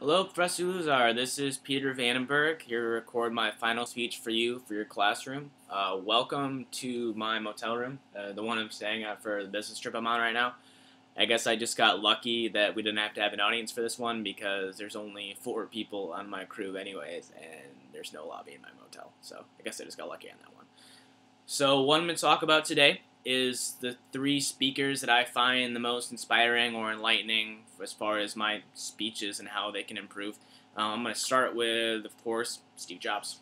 Hello, Professor Luzar. This is Peter Vandenberg here to record my final speech for you for your classroom. Welcome to my motel room, the one I'm staying at for the business trip I'm on right now. I guess I just got lucky that we didn't have to have an audience for this one because there's only 4 people on my crew anyways, and there's no lobby in my motel. So I guess I just got lucky on that one. So what I'm going to talk about today is the 3 speakers that I find the most inspiring or enlightening as far as my speeches and how they can improve. I'm going to start with, of course, Steve Jobs.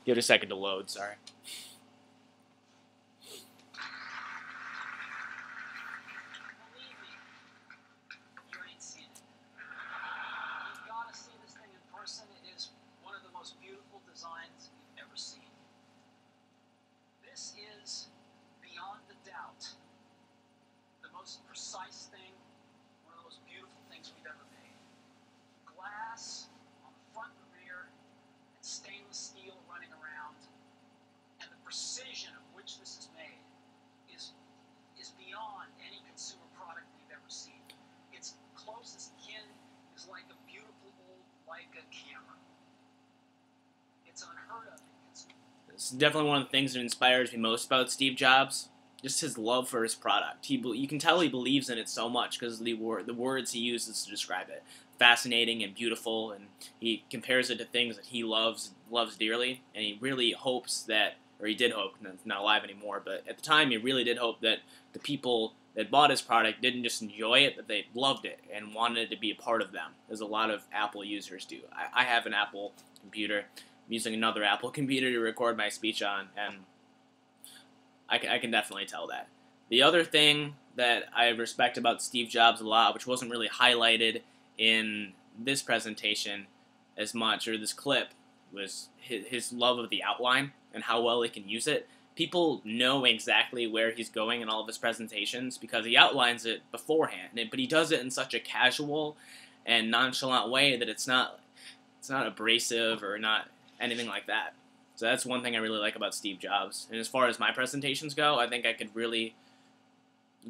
Give it a second to load, sorry. Designs you've ever seen. This is, beyond a doubt, the most precise thing, one of the most beautiful things we've ever made. Glass on the front and rear, and stainless steel running around, and the precision of which this is made is beyond any consumer product we've ever seen. Its closest kin is like a beautiful old Leica camera. It's unheard of. It's definitely one of the things that inspires me most about Steve Jobs. Just his love for his product. You can tell he believes in it so much because the words he uses to describe it. Fascinating and beautiful, and he compares it to things that he loves dearly, and he really hopes that, or he did hope, not alive anymore, but at the time he really did hope that the people that bought his product didn't just enjoy it, that they loved it and wanted it to be a part of them, as a lot of Apple users do. I have an Apple computer. I'm using another Apple computer to record my speech on, and I can definitely tell that. The other thing that I respect about Steve Jobs a lot, which wasn't really highlighted in this presentation as much, or this clip, was his love of the outline and how well he can use it. People know exactly where he's going in all of his presentations because he outlines it beforehand, but he does it in such a casual and nonchalant way that it's not abrasive or not anything like that. So that's one thing I really like about Steve Jobs. And as far as my presentations go, I think I could really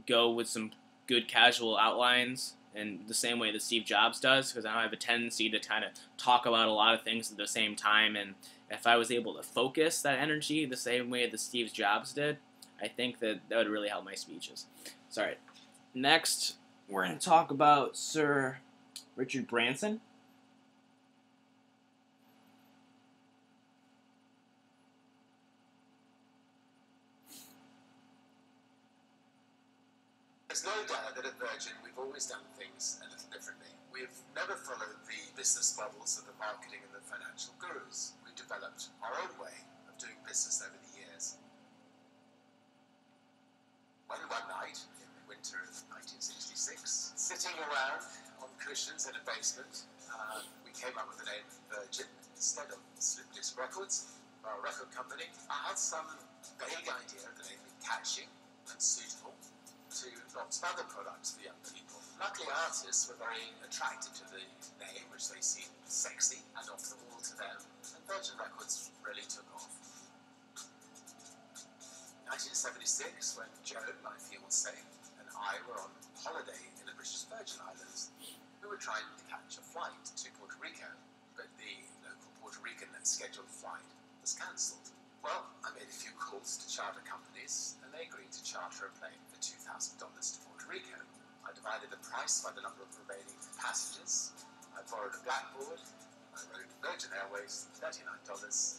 go with some good casual outlines in the same way that Steve Jobs does, because I have a tendency to kind of talk about a lot of things at the same time, and if I was able to focus that energy the same way that Steve Jobs did, I think that would really help my speeches. Sorry. Next, we're going to talk about Sir Richard Branson. There's no doubt that at Virgin we've always done things a little differently. We've never followed the business models of the marketing and the financial gurus. We've developed our own way of doing business over the years. One night, in the winter of 1966, sitting around on cushions in a basement, we came up with the name Virgin instead of Slip Disc Records, our record company. I had some vague idea of the name being catchy and suitable to lots of other products for young people. Luckily, artists were very attracted to the name, which they seemed sexy and off the wall to them, and Virgin Records really took off. 1976, when Joan, my fiancée, and I were on holiday in the British Virgin Islands, we were trying to catch a flight to Puerto Rico, but the local Puerto Rican scheduled flight was cancelled. Well, I made a few calls to charter companies, and they agreed to charter a plane for $2,000 to Puerto Rico. I divided the price by the number of remaining passengers. I borrowed a blackboard. I wrote Virgin Airways, $39,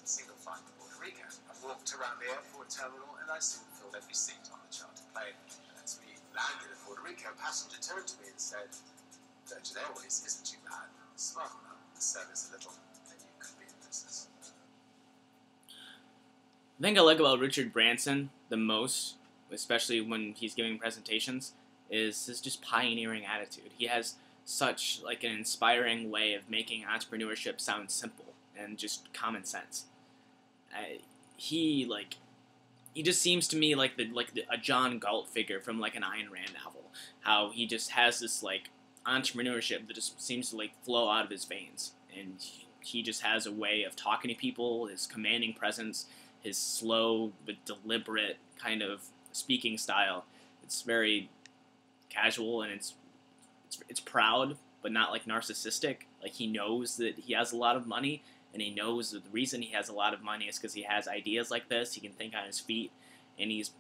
single flight to Puerto Rico. I walked around the airport terminal, and I soon filled every seat on the charter plane. And as we landed in Puerto Rico, a passenger turned to me and said, Virgin Airways isn't too bad. Smarten up the service a little, and you could be in business. The thing I like about Richard Branson the most, especially when he's giving presentations, is his just pioneering attitude. He has such like an inspiring way of making entrepreneurship sound simple and just common sense. He he just seems to me like a John Galt figure from like an Ayn Rand novel. How he just has this like entrepreneurship that just seems to like flow out of his veins, and he just has a way of talking to people, his commanding presence, his slow but deliberate kind of speaking style. It's very casual, and it's proud but not like narcissistic. Like he knows that he has a lot of money, and he knows that the reason he has a lot of money is because he has ideas like this. He can think on his feet, and he's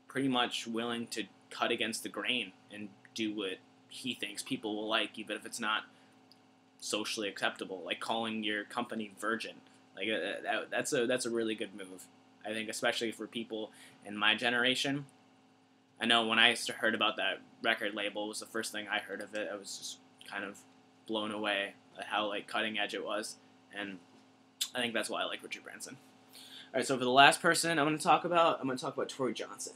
pretty much willing to cut against the grain and do what he thinks people will like, even if it's not socially acceptable. Like calling your company Virgin, like that's a really good move. I think, especially for people in my generation. I know when I heard about that record label, it was the first thing I heard of it. I was just kind of blown away at how like cutting edge it was, and I think that's why I like Richard Branson. All right, so for the last person I'm going to talk about Tory Johnson.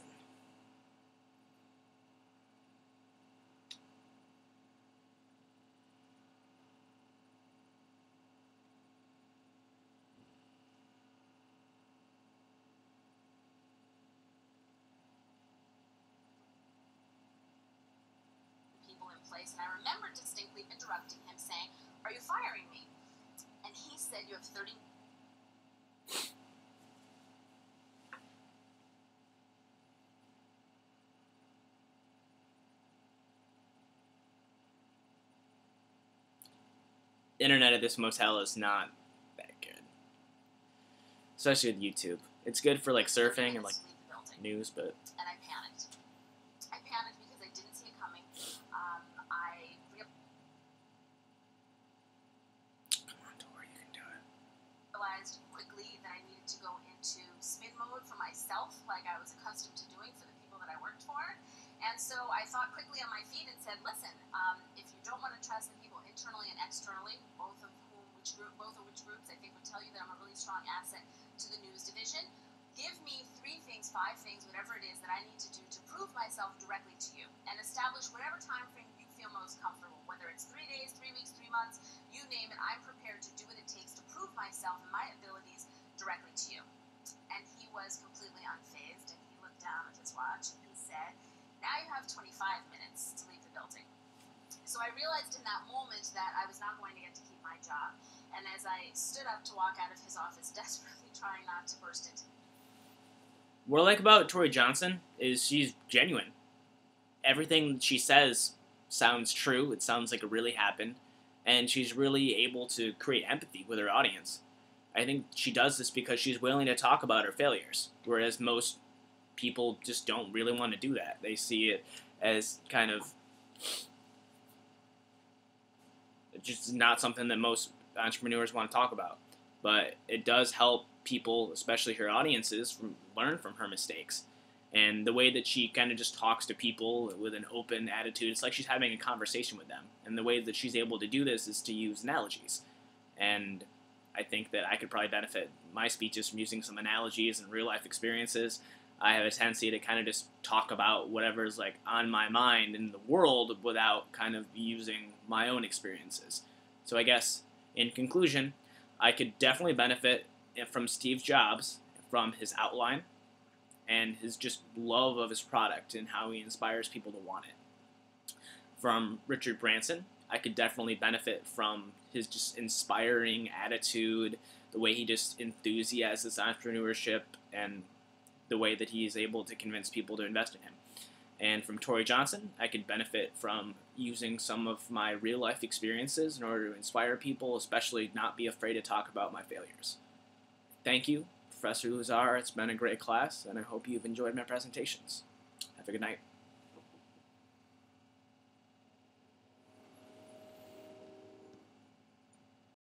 Place, and I remember distinctly interrupting him saying, "Are you firing me?" And he said, "You have 30 Internet at this motel is not that good, especially with YouTube. It's good for like surfing and like minutes to leave the building." news, but And I panicked. I panicked because I didn't see it coming. I come on, Tori, you can do it. realized quickly that I needed to go into spin mode for myself, like I was accustomed to doing for the people that I worked for. And so I thought quickly on my feet and said, "Listen, if you don't want to trust the people internally and externally, both of which groups I think would tell you that I'm a really strong asset to the news division, give me 3 things, 5 things, whatever it is that I need to do to prove myself directly to you, and establish whatever time frame you feel most comfortable, whether it's 3 days, 3 weeks, 3 months, you name it. I'm prepared to do what it takes to prove myself and my abilities directly to you." And he was completely unfazed, and he looked down at his watch and he said, "Now you have 25 minutes to leave the building." So I realized in that moment that I was not going to get to keep my job, and as I stood up to walk out of his office, desperately trying not to burst into What I like about Tori Johnson is she's genuine. Everything she says sounds true. It sounds like it really happened, and she's really able to create empathy with her audience. I think she does this because she's willing to talk about her failures, whereas most people just don't really want to do that. They see it as kind of just not something that most entrepreneurs want to talk about. But it does help people, especially her audiences, learn from her mistakes. And the way that she kind of just talks to people with an open attitude, it's like she's having a conversation with them. And the way that she's able to do this is to use analogies. And I think that I could probably benefit my speeches from using some analogies and real life experiences. I have a tendency to kind of just talk about whatever's like on my mind in the world without kind of using my own experiences. So I guess in conclusion, I could definitely benefit from Steve Jobs, from his outline and his just love of his product and how he inspires people to want it. From Richard Branson, I could definitely benefit from his just inspiring attitude, the way he just enthusiasms entrepreneurship, and the way that he is able to convince people to invest in him. And from Tori Johnson, I could benefit from using some of my real life experiences in order to inspire people, especially not be afraid to talk about my failures. Thank you, Professor Lazar. It's been a great class, and I hope you've enjoyed my presentations. Have a good night.